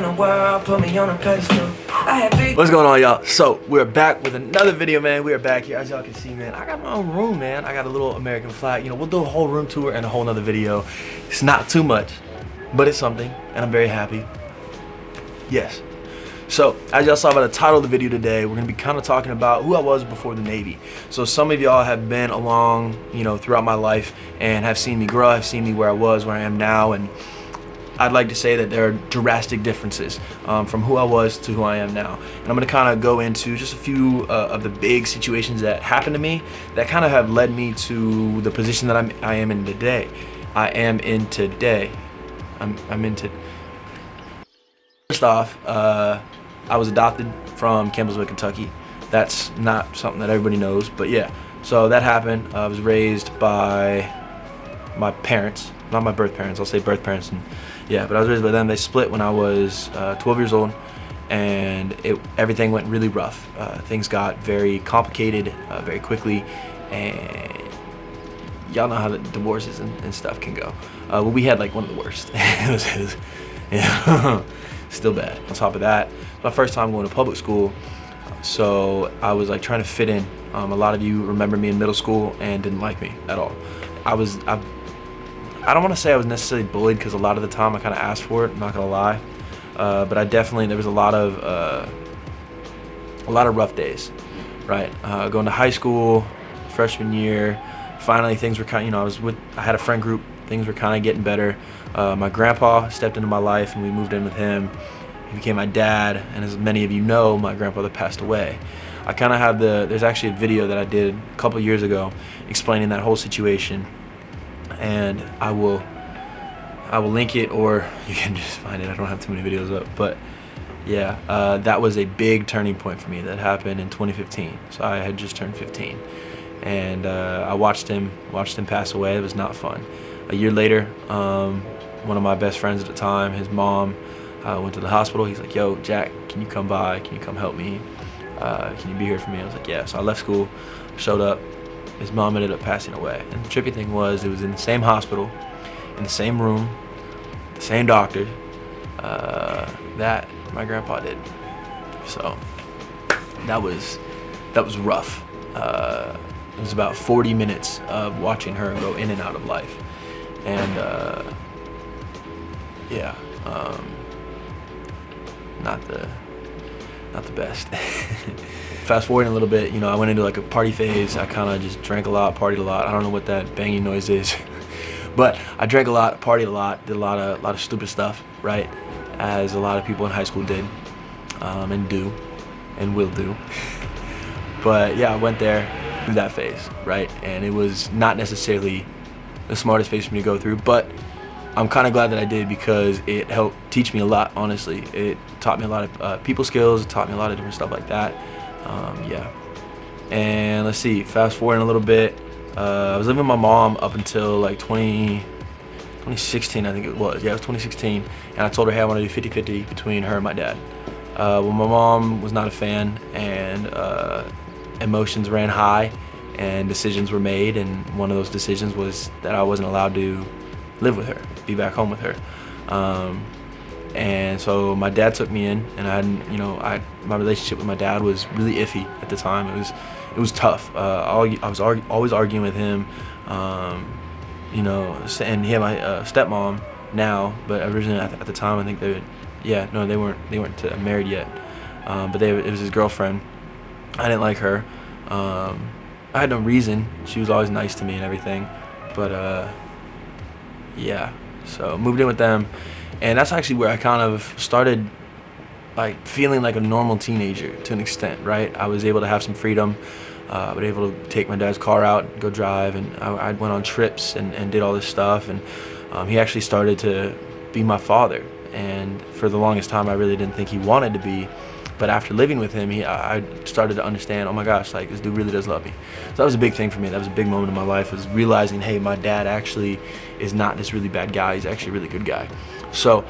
in the world, put me on a pedestal. What's going on, y'all? So we're back with another video, man. We are back here, as y'all can see, man. I got my own room, man. I got a little American flag. You know, we'll do a whole room tour and a whole nother video. It's not too much, but it's something, and I'm very happy. Yes. So, as y'all saw by the title of the video today, we're gonna be kind of talking about who I was before the Navy. So some of y'all have been along, you know, throughout my life and have seen me grow, have seen me where I was, where I am now, and I'd like to say that there are drastic differences from who I was to who I am now. And I'm gonna kind of go into just a few of the big situations that happened to me that kind of have led me to the position that I am in today. I'm in today. First off, I was adopted from Campbellsville, Kentucky. That's not something that everybody knows, but yeah. So that happened. I was raised by my parents, not my birth parents. I'll say birth parents, and yeah. But I was raised by them. They split when I was 12 years old, and everything went really rough. Things got very complicated very quickly, and y'all know how the divorces and stuff can go. Well, we had like one of the worst. Yeah. Still bad. On top of that, my first time going to public school, so I was like trying to fit in. A lot of you remember me in middle school and didn't like me at all. I don't want to say I was necessarily bullied, because a lot of the time I kind of asked for it, I'm not gonna lie, but there was a lot of rough days, right? Going to high school, freshman year, finally things were kind of, I had a friend group, things were kind of getting better. My grandpa stepped into my life and we moved in with him. He became my dad, and as many of you know, my grandfather passed away. I kind of have there's actually a video that I did a couple years ago explaining that whole situation, and I will link it, or you can just find it. I don't have too many videos up, but yeah, that was a big turning point for me. That happened in 2015, so I had just turned 15, and I watched him pass away. It was not fun. A year later, one of my best friends at the time, his mom, went to the hospital. He's like, yo, Jack, can you come by? Can you come help me? Can you be here for me? I was like, yeah. So I left school, showed up. His mom ended up passing away. And the trippy thing was, it was in the same hospital, in the same room, the same doctor that my grandpa did. So that was rough. It was about 40 minutes of watching her go in and out of life. And yeah, not the best. Fast forwarding a little bit, you know, I went into like a party phase. I kind of just drank a lot, partied a lot. I don't know what that banging noise is, but I drank a lot, partied a lot, did a lot of stupid stuff, right? As a lot of people in high school did, and do, and will do. But yeah, I went there through that phase, right? And it was not necessarily the smartest phase for me to go through, but I'm kind of glad that I did, because it helped teach me a lot, honestly. It taught me a lot of people skills, it taught me a lot of different stuff like that. Yeah. And let's see, fast forwarding a little bit, I was living with my mom up until like 2016, I think it was. Yeah, it was 2016. And I told her, hey, I want to do 50-50 between her and my dad. Well, my mom was not a fan, and emotions ran high, and decisions were made, and one of those decisions was that I wasn't allowed to live with her, be back home with her. And so my dad took me in, and my relationship with my dad was really iffy at the time. It was tough. I was always arguing with him, you know, and he had my stepmom now, but originally at the time I think they weren't married yet, but it was his girlfriend. I didn't like her. I had no reason. She was always nice to me and everything, but yeah, so moved in with them, and that's actually where I kind of started like feeling like a normal teenager to an extent, right? I was able to have some freedom. I was able to take my dad's car out, go drive, and I went on trips and did all this stuff, and he actually started to be my father, and for the longest time I really didn't think he wanted to be. But after living with him, I started to understand, oh my gosh, like this dude really does love me. So that was a big thing for me. That was a big moment in my life, was realizing, hey, my dad actually is not this really bad guy. He's actually a really good guy. So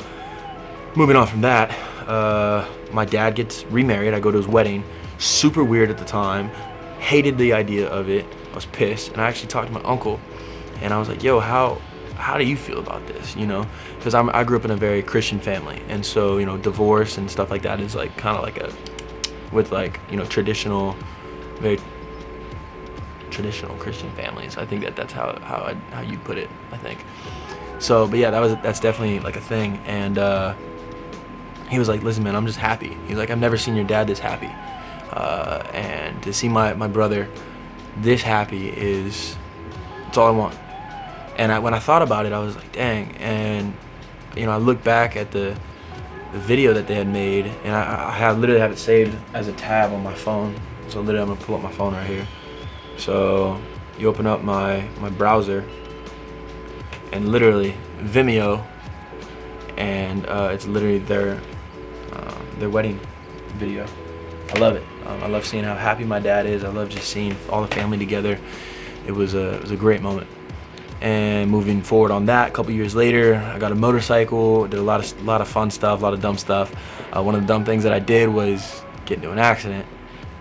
moving on from that, my dad gets remarried. I go to his wedding. Super weird at the time. Hated the idea of it. I was pissed. And I actually talked to my uncle, and I was like, yo, how how do you feel about this, you know? Because I grew up in a very Christian family, and so, you know, divorce and stuff like that is like kind of like with like, you know, very traditional Christian families. I think that's how you put it, I think. So, but yeah, that's definitely like a thing. And he was like, listen, man, I'm just happy. He's like, I've never seen your dad this happy. And to see my brother this happy it's all I want. And when I thought about it, I was like, dang. And, you know, I looked back at the video that they had made, and I literally have it saved as a tab on my phone. So literally, I'm gonna pull up my phone right here. So you open up my browser, and literally Vimeo, and it's literally their wedding video. I love it. I love seeing how happy my dad is. I love just seeing all the family together. It was a great moment. And moving forward on that, a couple years later, I got a motorcycle, did a lot of fun stuff, a lot of dumb stuff. One of the dumb things that I did was get into an accident.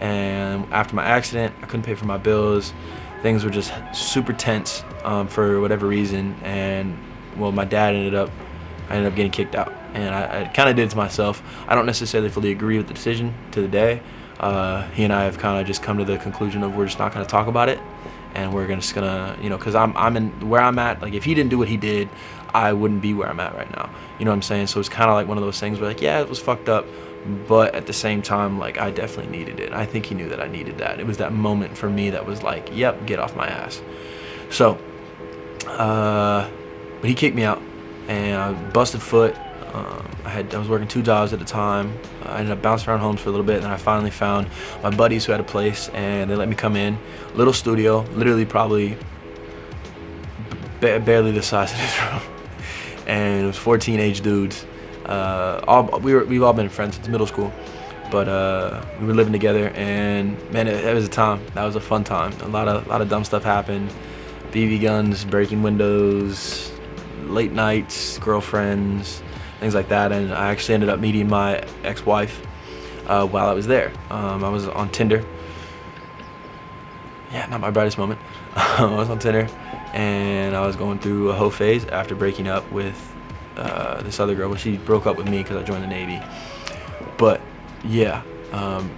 And after my accident, I couldn't pay for my bills. Things were just super tense for whatever reason. And well, my dad I ended up getting kicked out. And I kind of did it to myself. I don't necessarily fully agree with the decision to the day. He and I have kind of just come to the conclusion of we're just not going to talk about it. And we're just gonna, you know, because I'm in where I'm at. Like, if he didn't do what he did, I wouldn't be where I'm at right now. You know what I'm saying? So it's kind of like one of those things where, like, yeah, it was fucked up, but at the same time, like, I definitely needed it. I think he knew that I needed that. It was that moment for me that was like, yep, get off my ass. So, but he kicked me out, and I busted foot. I was working 2 jobs at a time. I ended up bouncing around homes for a little bit, and then I finally found my buddies who had a place, and they let me come in. Little studio, literally probably barely the size of this room, and it was 4 teenage dudes. We've all been friends since middle school, but we were living together, and man, it was a time. That was a fun time. A lot of dumb stuff happened. BB guns, breaking windows, late nights, girlfriends, things like that. And I actually ended up meeting my ex-wife while I was there. I was on Tinder. Yeah, not my brightest moment. I was on Tinder, and I was going through a hoe phase after breaking up with this other girl. Well, she broke up with me because I joined the Navy. But yeah,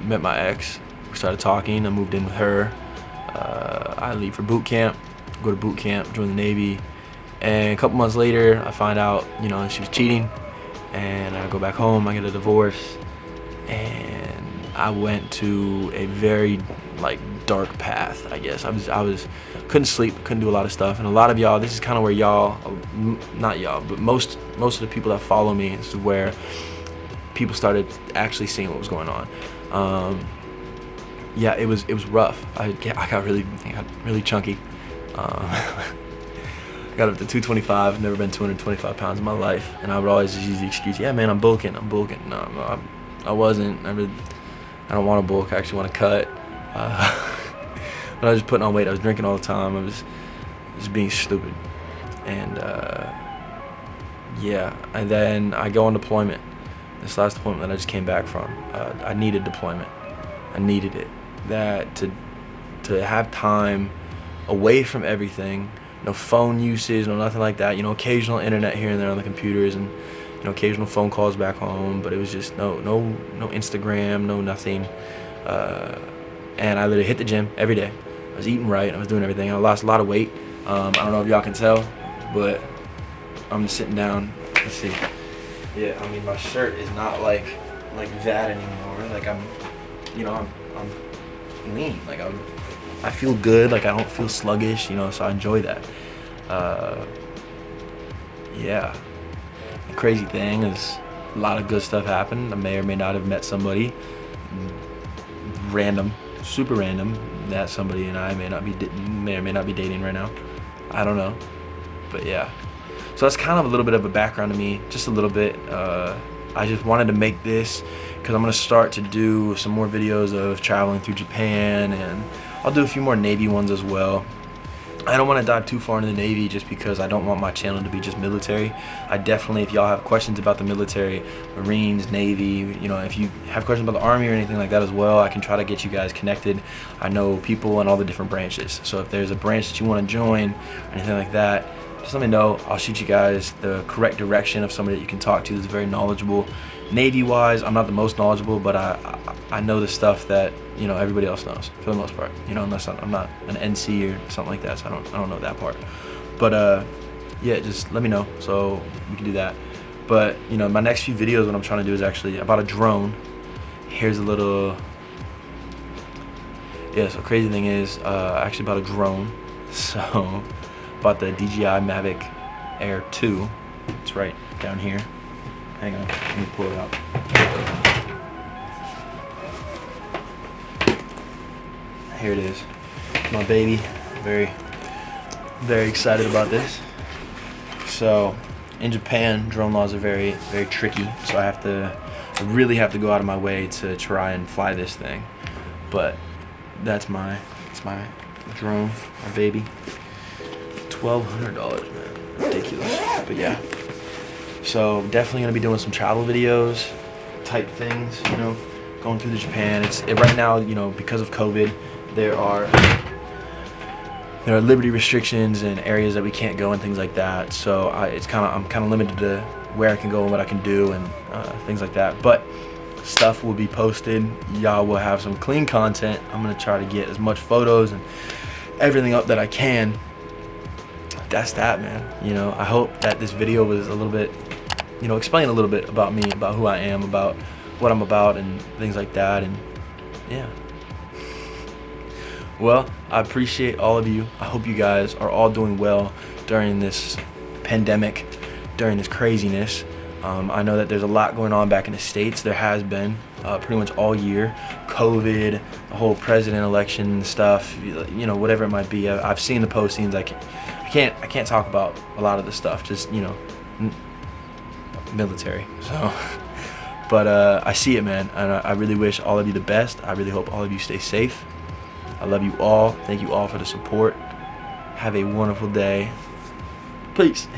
met my ex. We started talking. I moved in with her. I leave for boot camp, go to boot camp, join the Navy. And a couple months later, I find out, you know, she was cheating. And I go back home, I get a divorce, and I went to a very like dark path, I guess. I was couldn't sleep, couldn't do a lot of stuff. And a lot of y'all, this is kind of where y'all, not y'all, but most of the people that follow me, this is where people started actually seeing what was going on. Yeah, it was rough. I got really chunky. I got up to 225, never been 225 pounds in my life, and I would always just use the excuse, yeah man, I'm bulking. No, I wasn't. I don't want to bulk, I actually want to cut. But I was just putting on weight, I was drinking all the time, I was just being stupid. And yeah, and then I go on deployment. This last deployment that I just came back from, I needed deployment. I needed it. That to have time away from everything, no phone usage, no nothing like that. You know, occasional internet here and there on the computers, and you know, occasional phone calls back home. But it was just no Instagram, no nothing. And I literally hit the gym every day. I was eating right. I was doing everything. I lost a lot of weight. I don't know if y'all can tell, but I'm just sitting down. Let's see. Yeah, I mean, my shirt is not like that anymore. Like I'm lean. Like I feel good, like I don't feel sluggish, you know, so I enjoy that. Yeah. The crazy thing is a lot of good stuff happened. I may or may not have met somebody random, super random, that somebody and I may or may not be dating right now. I don't know. But yeah. So that's kind of a little bit of a background to me, just a little bit. I just wanted to make this because I'm going to start to do some more videos of traveling through Japan, and I'll do a few more Navy ones as well. I don't want to dive too far into the Navy just because I don't want my channel to be just military. I definitely, if y'all have questions about the military, Marines, Navy, you know, if you have questions about the Army or anything like that as well, I can try to get you guys connected. I know people in all the different branches. So if there's a branch that you want to join or anything like that, just let me know. I'll shoot you guys the correct direction of somebody that you can talk to that's very knowledgeable. Navy-wise, I'm not the most knowledgeable, but I know the stuff that, you know, everybody else knows for the most part. You know, unless I'm not an NC or something like that, so I don't know that part. But yeah, just let me know so we can do that. But you know, my next few videos, what I'm trying to do is actually about a drone. Here's a little. Yeah, so crazy thing is, I actually bought a drone. So, bought the DJI Mavic Air 2. It's right down here. Hang on, let me pull it out. Here it is, my baby. Very excited about this. So, in Japan, drone laws are very tricky. So I really have to go out of my way to try and fly this thing. But it's my drone, my baby. $1,200, man, ridiculous. But yeah, so definitely gonna be doing some travel videos type things, you know, going through the Japan. Right now, you know, because of COVID, there are liberty restrictions and areas that we can't go and things like that. So I'm kind of limited to where I can go and what I can do and things like that. But stuff will be posted. Y'all will have some clean content. I'm gonna try to get as much photos and everything up that I can. That's that, man. You know, I hope that this video was a little bit, you know, explain a little bit about me, about who I am, about what I'm about and things like that. And yeah. Well, I appreciate all of you. I hope you guys are all doing well during this pandemic, during this craziness. I know that there's a lot going on back in the States. There has been pretty much all year. COVID, the whole president election stuff, you know, whatever it might be. I've seen the postings. I can't talk about a lot of the stuff, just, you know, military. So, but I see it, man, and I really wish all of you the best. I really hope all of you stay safe. I love you all. Thank you all for the support. Have a wonderful day. Peace.